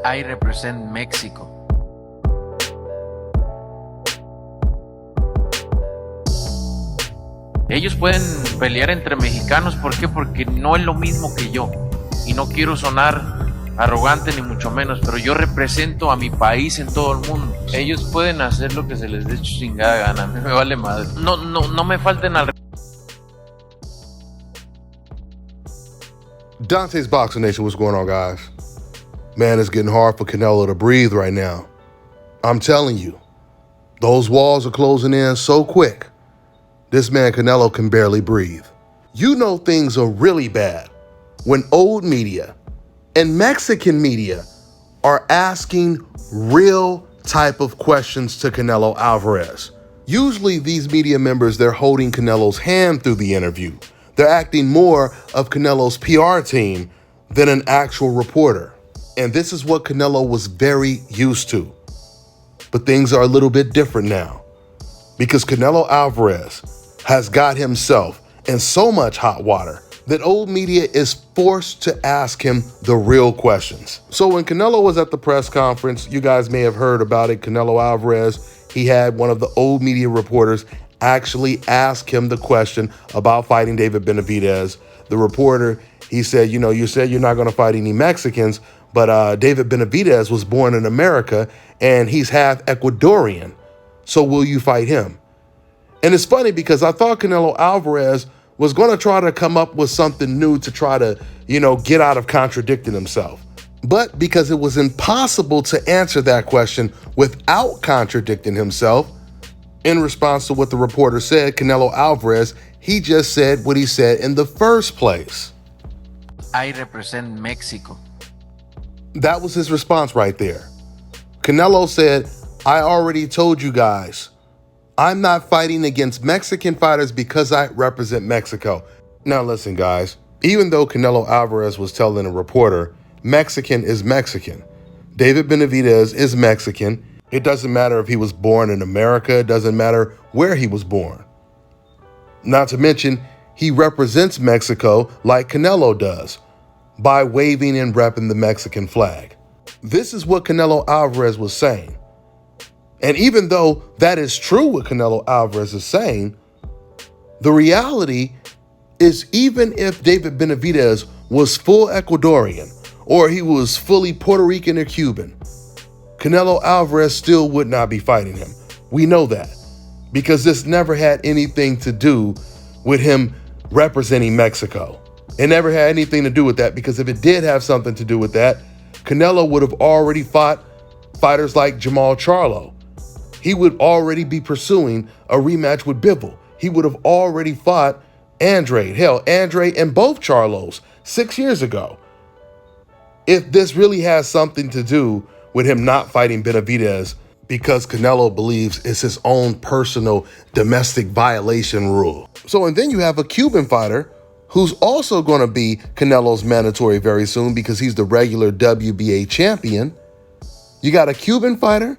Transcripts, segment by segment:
I represent Mexico. Ellos pueden pelear entre mexicanos, ¿por qué? Porque no es lo mismo que yo. Y no quiero sonar arrogante ni mucho menos, pero yo represento a mi país en todo el mundo. Ellos pueden hacer lo que se les dé chingada gana, a mí me vale madre. No me falten al... Dante's Boxing Nation, what's going on, guys? Man, it's getting hard for Canelo to breathe right now. I'm telling you, those walls are closing in so quick. This man Canelo can barely breathe. You know things are really bad when old media and Mexican media are asking real type of questions to Canelo Alvarez. Usually these media members, they're holding Canelo's hand through the interview. They're acting more of Canelo's PR team than an actual reporter. And this is what Canelo was very used to. But things are a little bit different now because Canelo Alvarez has got himself in so much hot water that old media is forced to ask him the real questions. So when Canelo was at the press conference, you guys may have heard about it, Canelo Alvarez, he had one of the old media reporters actually ask him the question about fighting David Benavidez. The reporter, he said, you said you're not going to fight any Mexicans, but David Benavidez was born in America and he's half Ecuadorian. So will you fight him? And it's funny because I thought Canelo Alvarez was going to try to come up with something new to try to, get out of contradicting himself. But because it was impossible to answer that question without contradicting himself, in response to what the reporter said, Canelo Alvarez, he just said what he said in the first place. I represent Mexico. That was his response right there. Canelo said, I already told you guys, I'm not fighting against Mexican fighters because I represent Mexico. Now listen, guys, even though Canelo Alvarez was telling a reporter, Mexican is Mexican. David Benavidez is Mexican. It doesn't matter if he was born in America. It doesn't matter where he was born. Not to mention, he represents Mexico like Canelo does by waving and repping the Mexican flag. This is what Canelo Alvarez was saying. And even though that is true what Canelo Alvarez is saying, the reality is even if David Benavidez was full Ecuadorian or he was fully Puerto Rican or Cuban, Canelo Alvarez still would not be fighting him. We know that because this never had anything to do with him representing Mexico. It never had anything to do with that because if it did have something to do with that, Canelo would have already fought fighters like Jamal Charlo. He would already be pursuing a rematch with Bivol. He would have already fought Andre. Hell, Andre and both Charlos 6 years ago. If this really has something to do with him not fighting Benavidez because Canelo believes it's his own personal domestic violation rule. So, and then you have a Cuban fighter who's also going to be Canelo's mandatory very soon because he's the regular WBA champion. You got a Cuban fighter.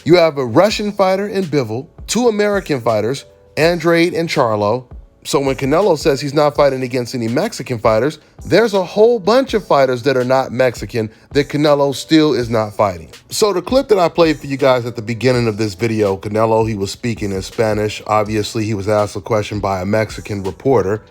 You have a Russian fighter in Bivol, two American fighters, Andrade and Charlo. So when Canelo says he's not fighting against any Mexican fighters, there's a whole bunch of fighters that are not Mexican that Canelo still is not fighting. So the clip that I played for you guys at the beginning of this video, Canelo, he was speaking in Spanish. Obviously, he was asked a question by a Mexican reporter.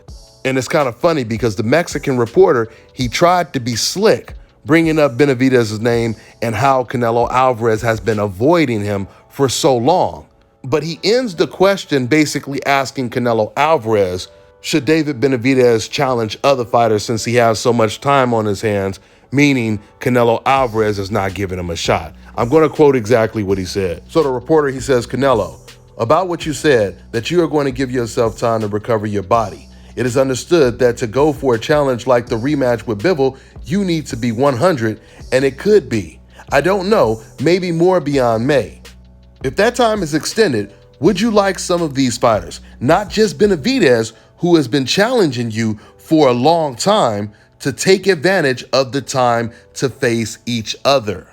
And it's kind of funny because the Mexican reporter, he tried to be slick, bringing up Benavidez's name and how Canelo Alvarez has been avoiding him for so long. But he ends the question basically asking Canelo Alvarez, should David Benavidez challenge other fighters since he has so much time on his hands, meaning Canelo Alvarez is not giving him a shot. I'm going to quote exactly what he said. So the reporter, he says, Canelo, about what you said, that you are going to give yourself time to recover your body. It is understood that to go for a challenge like the rematch with Bivol, you need to be 100, and it could be, I don't know, maybe more beyond May. If that time is extended, would you like some of these fighters, not just Benavidez, who has been challenging you for a long time, to take advantage of the time to face each other?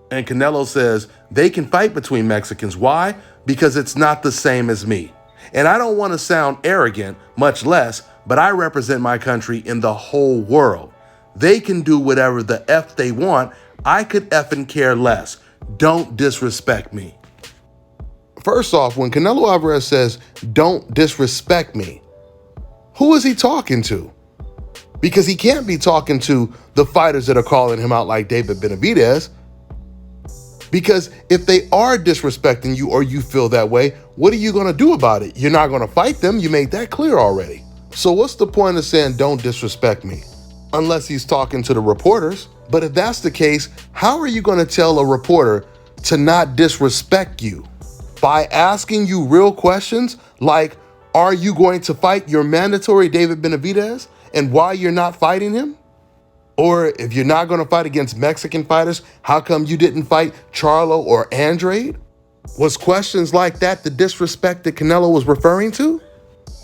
And Canelo says they can fight between Mexicans. Why? Because it's not the same as me. And I don't want to sound arrogant, much less, but I represent my country in the whole world. They can do whatever the F they want, I could effing care less. Don't disrespect me. First off, when Canelo Alvarez says, don't disrespect me, who is he talking to? Because he can't be talking to the fighters that are calling him out like David Benavidez. Because if they are disrespecting you or you feel that way, what are you going to do about it? You're not going to fight them. You made that clear already. So what's the point of saying don't disrespect me? Unless he's talking to the reporters. But if that's the case, how are you going to tell a reporter to not disrespect you? By asking you real questions like, are you going to fight your mandatory David Benavidez and why you're not fighting him? Or if you're not going to fight against Mexican fighters, how come you didn't fight Charlo or Andrade? Was questions like that the disrespect that Canelo was referring to?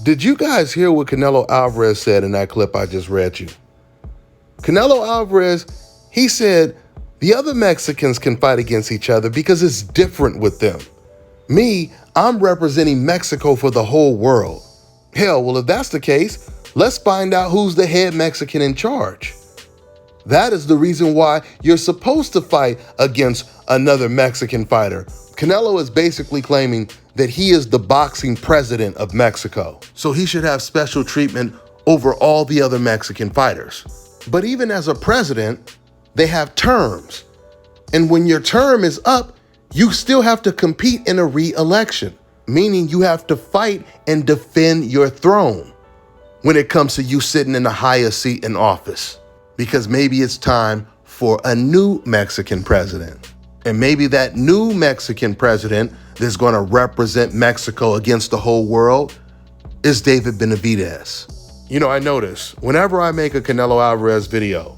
Did you guys hear what Canelo Alvarez said in that clip I just read you? Canelo Alvarez, he said the other Mexicans can fight against each other because it's different with them. Me, I'm representing Mexico for the whole world. Hell, well, if that's the case, let's find out who's the head Mexican in charge. That is the reason why you're supposed to fight against another Mexican fighter. Canelo is basically claiming that he is the boxing president of Mexico, so he should have special treatment over all the other Mexican fighters. But even as a president, they have terms. And when your term is up, you still have to compete in a re-election, meaning you have to fight and defend your throne when it comes to you sitting in the highest seat in office. Because maybe it's time for a new Mexican president. And maybe that new Mexican president that's going to represent Mexico against the whole world is David Benavidez. You know, I notice whenever I make a Canelo Alvarez video,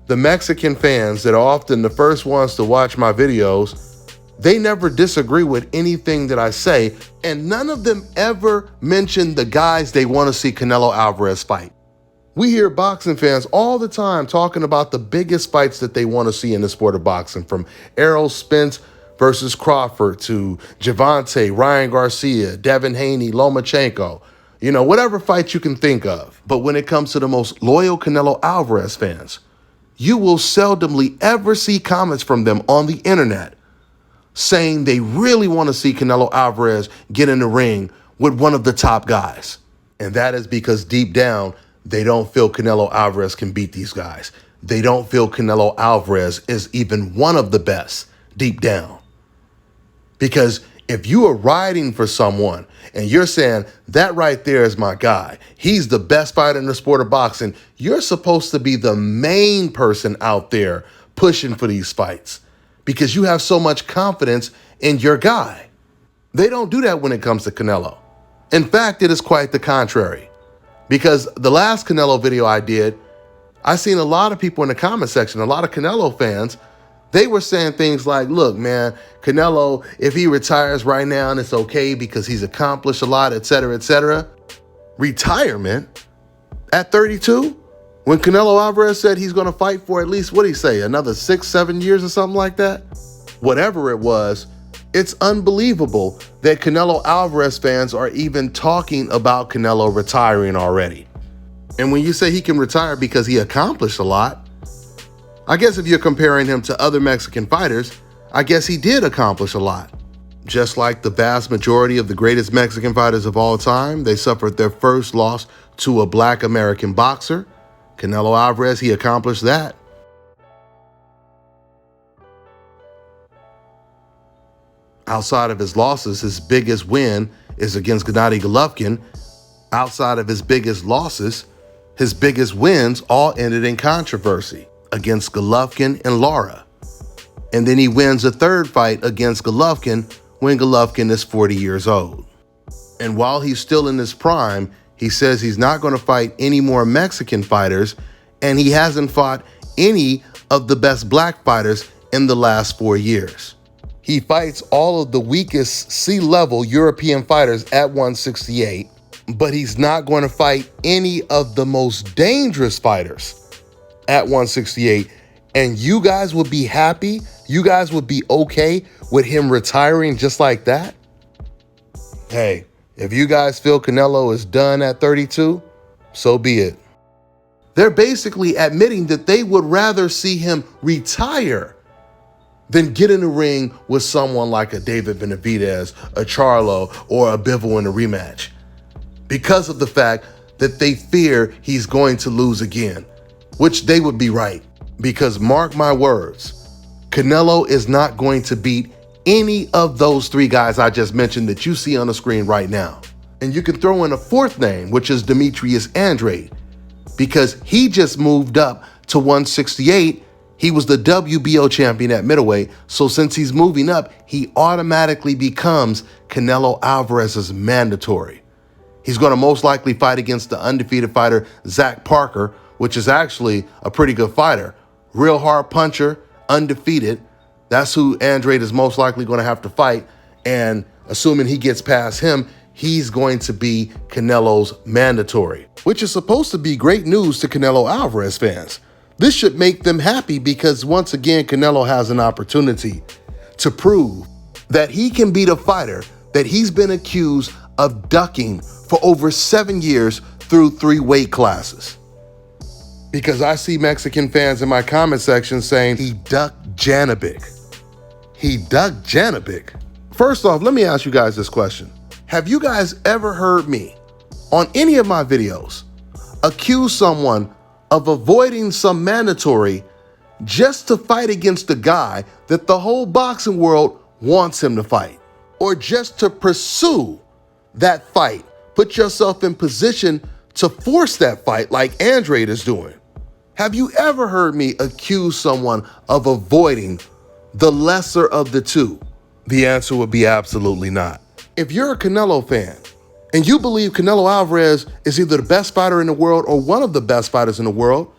the Mexican fans that are often the first ones to watch my videos, they never disagree with anything that I say, and none of them ever mention the guys they want to see Canelo Alvarez fight. We hear boxing fans all the time talking about the biggest fights that they want to see in the sport of boxing, from Errol Spence versus Crawford to Gervonta, Ryan Garcia, Devin Haney, Lomachenko, you know, whatever fight you can think of. But when it comes to the most loyal Canelo Alvarez fans, you will seldomly ever see comments from them on the internet saying they really want to see Canelo Alvarez get in the ring with one of the top guys. And that is because deep down, they don't feel Canelo Alvarez can beat these guys. They don't feel Canelo Alvarez is even one of the best deep down. Because if you are riding for someone and you're saying, that right there is my guy, he's the best fighter in the sport of boxing, you're supposed to be the main person out there pushing for these fights because you have so much confidence in your guy. They don't do that when it comes to Canelo. In fact, it is quite the contrary. Because the last Canelo video I did, I seen a lot of people in the comment section, a lot of Canelo fans, they were saying things like, look, man, Canelo, if he retires right now, and it's okay because he's accomplished a lot, et cetera, et cetera. Retirement at 32? When Canelo Alvarez said he's going to fight for at least, what did he say, another 6-7 years or something like that? Whatever it was, it's unbelievable that Canelo Alvarez fans are even talking about Canelo retiring already. And when you say he can retire because he accomplished a lot, I guess if you're comparing him to other Mexican fighters, I guess he did accomplish a lot. Just like the vast majority of the greatest Mexican fighters of all time, they suffered their first loss to a black American boxer. Canelo Alvarez, he accomplished that. Outside of his losses, his biggest win is against Gennady Golovkin. Outside of his biggest losses, his biggest wins all ended in controversy against Golovkin and Lara. And then he wins a third fight against Golovkin when Golovkin is 40 years old. And while he's still in his prime, he says he's not going to fight any more Mexican fighters, and he hasn't fought any of the best black fighters in the last 4 years. He fights all of the weakest C-level European fighters at 168, but he's not going to fight any of the most dangerous fighters at 168. And you guys would be happy? You guys would be okay with him retiring just like that? Hey, if you guys feel Canelo is done at 32, so be it. They're basically admitting that they would rather see him retire than get in the ring with someone like a David Benavidez, a Charlo, or a Bivol in a rematch, because of the fact that they fear he's going to lose again, which they would be right, because mark my words, Canelo is not going to beat any of those three guys I just mentioned that you see on the screen right now. And you can throw in a fourth name, which is Demetrius Andrade, because he just moved up to 168. He was the WBO champion at middleweight, so since he's moving up, he automatically becomes Canelo Alvarez's mandatory. He's going to most likely fight against the undefeated fighter Zach Parker, which is actually a pretty good fighter. Real hard puncher, undefeated. That's who Andrade is most likely going to have to fight, and assuming he gets past him, he's going to be Canelo's mandatory, which is supposed to be great news to Canelo Alvarez fans. This should make them happy because once again, Canelo has an opportunity to prove that he can beat a fighter that he's been accused of ducking for over 7 years through 3 weight classes. Because I see Mexican fans in my comment section saying he ducked Janovic. He ducked Janovic. First off, let me ask you guys this question. Have you guys ever heard me on any of my videos accuse someone of avoiding some mandatory just to fight against a guy that the whole boxing world wants him to fight, or just to pursue that fight, put yourself in position to force that fight like Andrade is doing? Have you ever heard me accuse someone of avoiding the lesser of the two? The answer would be absolutely not. If you're a Canelo fan and you believe Canelo Alvarez is either the best fighter in the world or one of the best fighters in the world,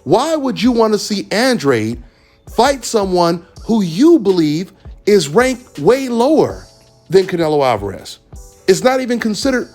why would you want to see Andrade fight someone who you believe is ranked way lower than Canelo Alvarez? It's not even considered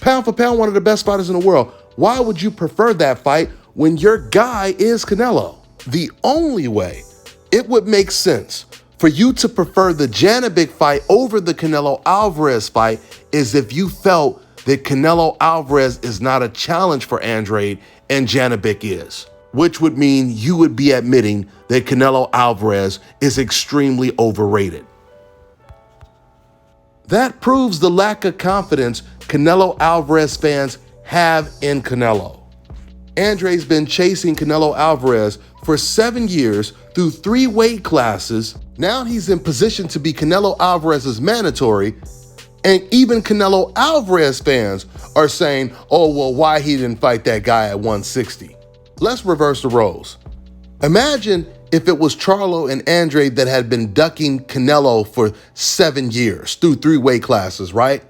pound for pound one of the best fighters in the world. Why would you prefer that fight when your guy is Canelo? The only way it would make sense for you to prefer the Janovic fight over the Canelo Alvarez fight is if you felt that Canelo Alvarez is not a challenge for Andrade and Janovic is, which would mean you would be admitting that Canelo Alvarez is extremely overrated. That proves the lack of confidence Canelo Alvarez fans have in Canelo. Andrade's been chasing Canelo Alvarez for 7 years through 3 weight classes. Now he's in position to be Canelo Alvarez's mandatory, and even Canelo Alvarez fans are saying, oh, well, why he didn't fight that guy at 160? Let's reverse the roles. Imagine if it was Charlo and Andrade that had been ducking Canelo for 7 years through 3 weight classes, right?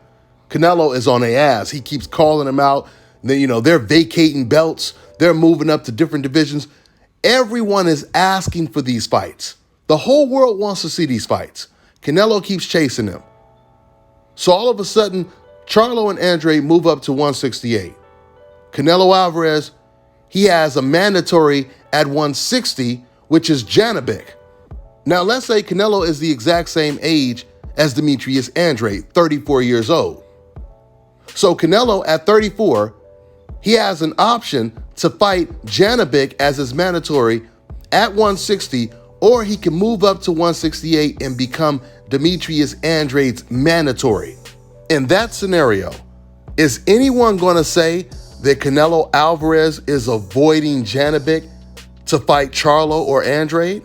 Canelo is on their ass. He keeps calling them out. They're vacating belts. They're moving up to different divisions. Everyone is asking for these fights. The whole world wants to see these fights. Canelo keeps chasing them. So all of a sudden, Charlo and Andrade move up to 168. Canelo Alvarez, he has a mandatory at 160, which is Janovic. Now, let's say Canelo is the exact same age as Demetrius Andrade, 34 years old. So Canelo at 34, he has an option to fight Janovic as his mandatory at 160, or he can move up to 168 and become Demetrius Andrade's mandatory. In that scenario, is anyone going to say that Canelo Alvarez is avoiding Janovic to fight Charlo or Andrade?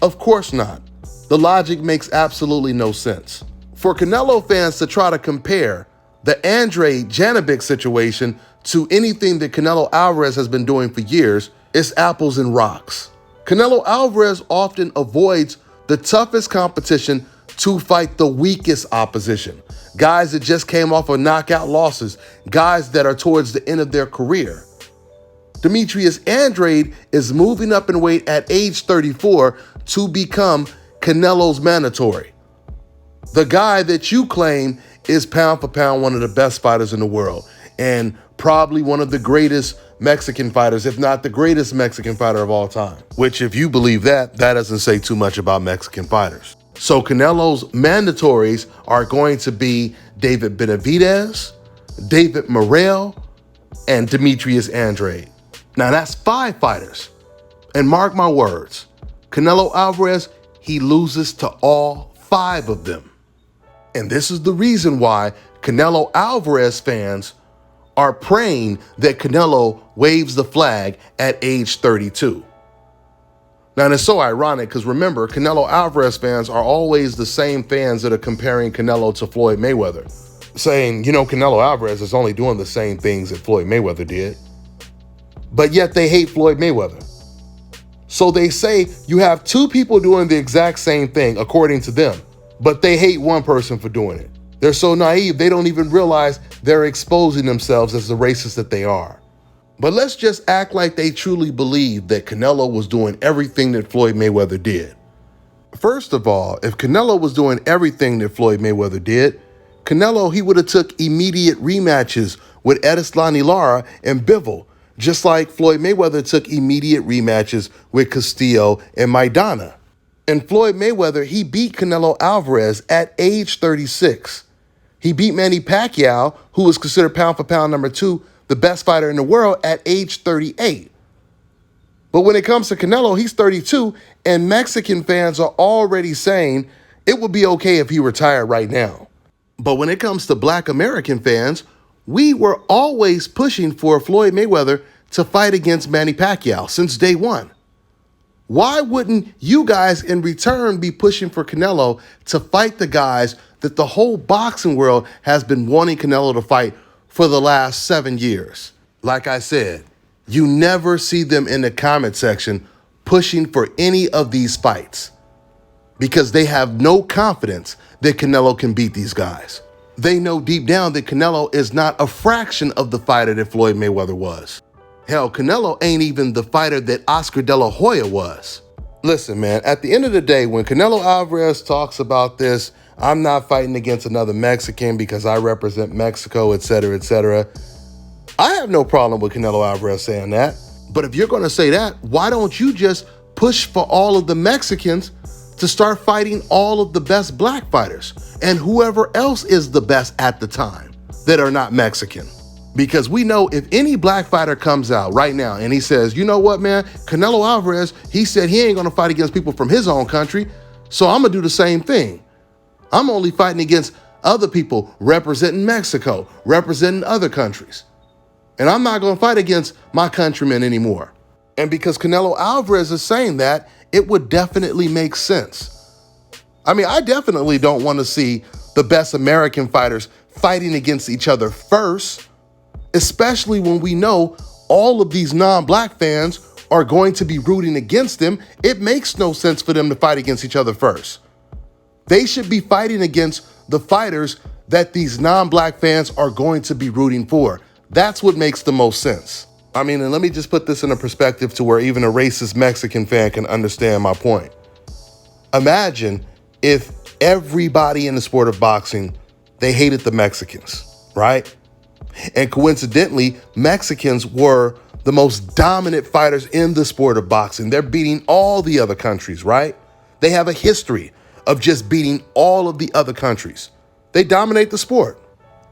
Of course not. The logic makes absolutely no sense. For Canelo fans to try to compare the Andrade-Janovic situation to anything that Canelo Alvarez has been doing for years, it's apples and rocks. Canelo Alvarez often avoids the toughest competition to fight the weakest opposition. Guys that just came off of knockout losses, guys that are towards the end of their career. Demetrius Andrade is moving up in weight at age 34 to become Canelo's mandatory. The guy that you claim is pound for pound one of the best fighters in the world and probably one of the greatest Mexican fighters, if not the greatest Mexican fighter of all time. Which, if you believe that, that doesn't say too much about Mexican fighters. So Canelo's mandatories are going to be David Benavidez, David Morrell, and Demetrius Andrade. Now that's 5 fighters. And mark my words, Canelo Alvarez, he loses to all 5 of them. And this is the reason why Canelo Alvarez fans are praying that Canelo waves the flag at age 32. Now, and it's so ironic because remember, Canelo Alvarez fans are always the same fans that are comparing Canelo to Floyd Mayweather, saying, Canelo Alvarez is only doing the same things that Floyd Mayweather did. But yet they hate Floyd Mayweather. So they say you have 2 people doing the exact same thing, according to them, but they hate one person for doing it. They're so naive, they don't even realize they're exposing themselves as the racist that they are. But let's just act like they truly believe that Canelo was doing everything that Floyd Mayweather did. First of all, if Canelo was doing everything that Floyd Mayweather did, Canelo, he would have took immediate rematches with Edeslani Lara and Bivol, just like Floyd Mayweather took immediate rematches with Castillo and Maidana. And Floyd Mayweather, he beat Canelo Alvarez at age 36. He beat Manny Pacquiao, who was considered pound for pound number 2, the best fighter in the world, at age 38. But when it comes to Canelo, he's 32, and Mexican fans are already saying it would be okay if he retired right now. But when it comes to Black American fans, we were always pushing for Floyd Mayweather to fight against Manny Pacquiao since day one. Why wouldn't you guys in return be pushing for Canelo to fight the guys that the whole boxing world has been wanting Canelo to fight for the last 7 years? Like I said, you never see them in the comment section pushing for any of these fights because they have no confidence that Canelo can beat these guys. They know deep down that Canelo is not a fraction of the fighter that Floyd Mayweather was. Hell, Canelo ain't even the fighter that Oscar De La Hoya was. Listen, man, at the end of the day, when Canelo Alvarez talks about this, I'm not fighting against another Mexican because I represent Mexico, etc., etc., I have no problem with Canelo Alvarez saying that. But if you're going to say that, why don't you just push for all of the Mexicans to start fighting all of the best black fighters and whoever else is the best at the time that are not Mexican? Because we know if any black fighter comes out right now and he says, you know what, man, Canelo Alvarez, he said he ain't going to fight against people from his own country, so I'm going to do the same thing. I'm only fighting against other people representing Mexico, representing other countries. And I'm not going to fight against my countrymen anymore. And because Canelo Alvarez is saying that, it would definitely make sense. I mean, I definitely don't want to see the best American fighters fighting against each other first, especially when we know all of these non-black fans are going to be rooting against them. It makes no sense for them to fight against each other first. They should be fighting against the fighters that these non-black fans are going to be rooting for. That's what makes the most sense. I mean, and let me just put this in a perspective to where even a racist Mexican fan can understand my point. Imagine if everybody in the sport of boxing, they hated the Mexicans, right? And coincidentally, Mexicans were the most dominant fighters in the sport of boxing. They're beating all the other countries, right? They have a history of just beating all of the other countries. They dominate the sport.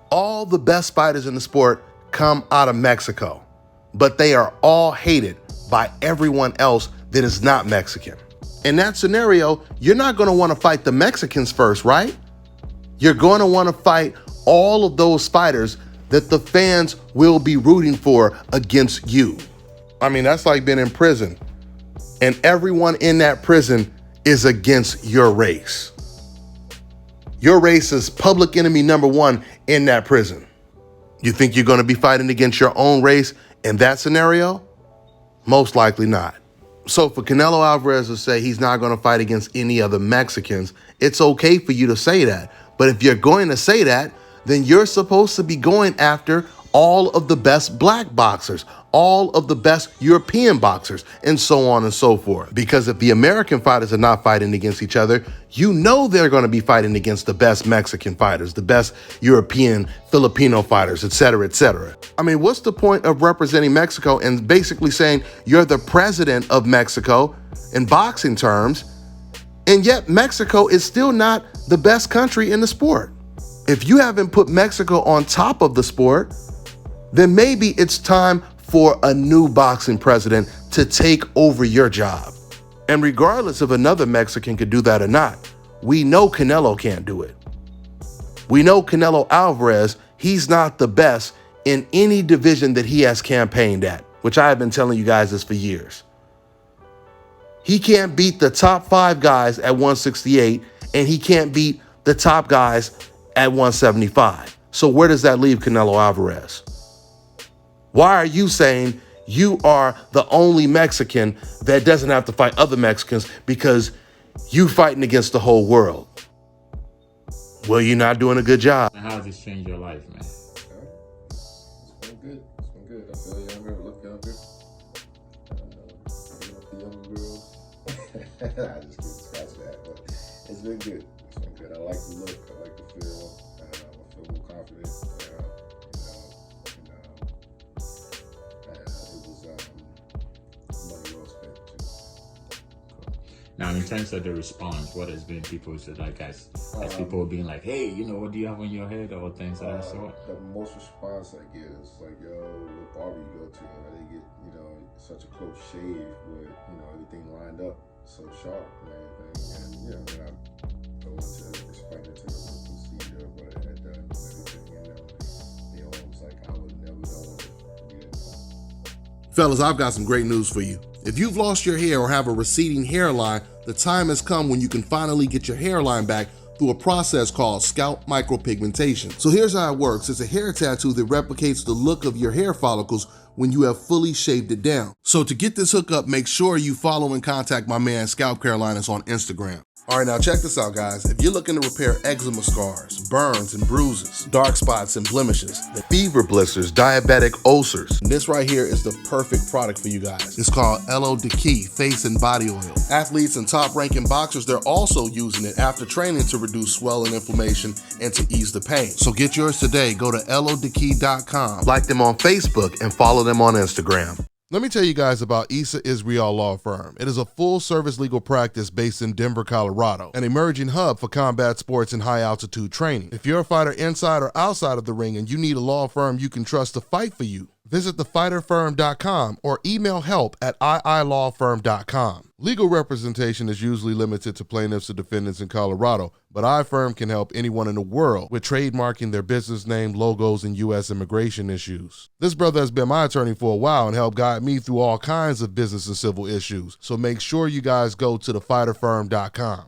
All the best fighters in the sport come out of Mexico, but they are all hated by everyone else that is not Mexican. In that scenario, you're not going to want to fight the Mexicans first, right? You're going to want to fight all of those fighters that the fans will be rooting for against you. I mean, that's like being in prison, and everyone in that prison is against your race. Your race is public enemy number 1 in that prison. You think you're going to be fighting against your own race in that scenario? Most likely not. So for Canelo Alvarez to say he's not going to fight against any other Mexicans, it's okay for you to say that. But if you're going to say that, then you're supposed to be going after all of the best black boxers, all of the best European boxers, and so on and so forth. Because if the American fighters are not fighting against each other, you know they're going to be fighting against the best Mexican fighters, the best European, Filipino fighters, etc., etc. I mean, what's the point of representing Mexico and basically saying you're the president of Mexico in boxing terms, and yet Mexico is still not the best country in the sport? If you haven't put Mexico on top of the sport, then maybe it's time for a new boxing president to take over your job. And regardless if another Mexican could do that or not, we know Canelo can't do it. We know Canelo Alvarez, he's not the best in any division that he has campaigned at, which I have been telling you guys this for years. He can't beat the top 5 guys at 168, and he can't beat the top guys at 175. So where does that leave Canelo Alvarez? Why are you saying you are the only Mexican that doesn't have to fight other Mexicans because you fighting against the whole world? Well, you're not doing a good job. How has this changed your life, man? It's been good. It's been good. I feel younger, look younger. The younger girls. I just can't scratch that, but it's been good. It's been good. I like the look. I like the feel. I feel more confident. It was money well spent too. Now, in terms of the response, what has been people said, like, as people being like, hey, what do you have on your head, or things of that sort? The most response I get is like, yo, what barber you go to? They get, such a close shave with, everything lined up so sharp and everything. And, then I go into explain it to them the procedure, what I had done and everything. They almost like, I would never know it. Fellas, I've got some great news for you. If you've lost your hair or have a receding hairline, the time has come when you can finally get your hairline back through a process called scalp micropigmentation. So here's how it works. It's a hair tattoo that replicates the look of your hair follicles when you have fully shaved it down. So to get this hookup, make sure you follow and contact my man Scalp Carolinas on Instagram. All right, now check this out, guys. If you're looking to repair eczema scars, burns and bruises, dark spots and blemishes, fever blisters, diabetic ulcers, this right here is the perfect product for you guys. It's called Elo Diki Face and Body Oil. Athletes and top-ranking boxers, they're also using it after training to reduce swelling, inflammation, and to ease the pain. So get yours today. Go to elodiki.com, like them on Facebook, and follow them on Instagram. Let me tell you guys about Issa Israel Law Firm. It is a full-service legal practice based in Denver, Colorado, an emerging hub for combat sports and high-altitude training. If you're a fighter inside or outside of the ring and you need a law firm you can trust to fight for you, visit thefighterfirm.com or email help@iilawfirm.com. Legal representation is usually limited to plaintiffs or defendants in Colorado, but iFirm can help anyone in the world with trademarking their business name, logos, and U.S. immigration issues. This brother has been my attorney for a while and helped guide me through all kinds of business and civil issues, so make sure you guys go to thefighterfirm.com.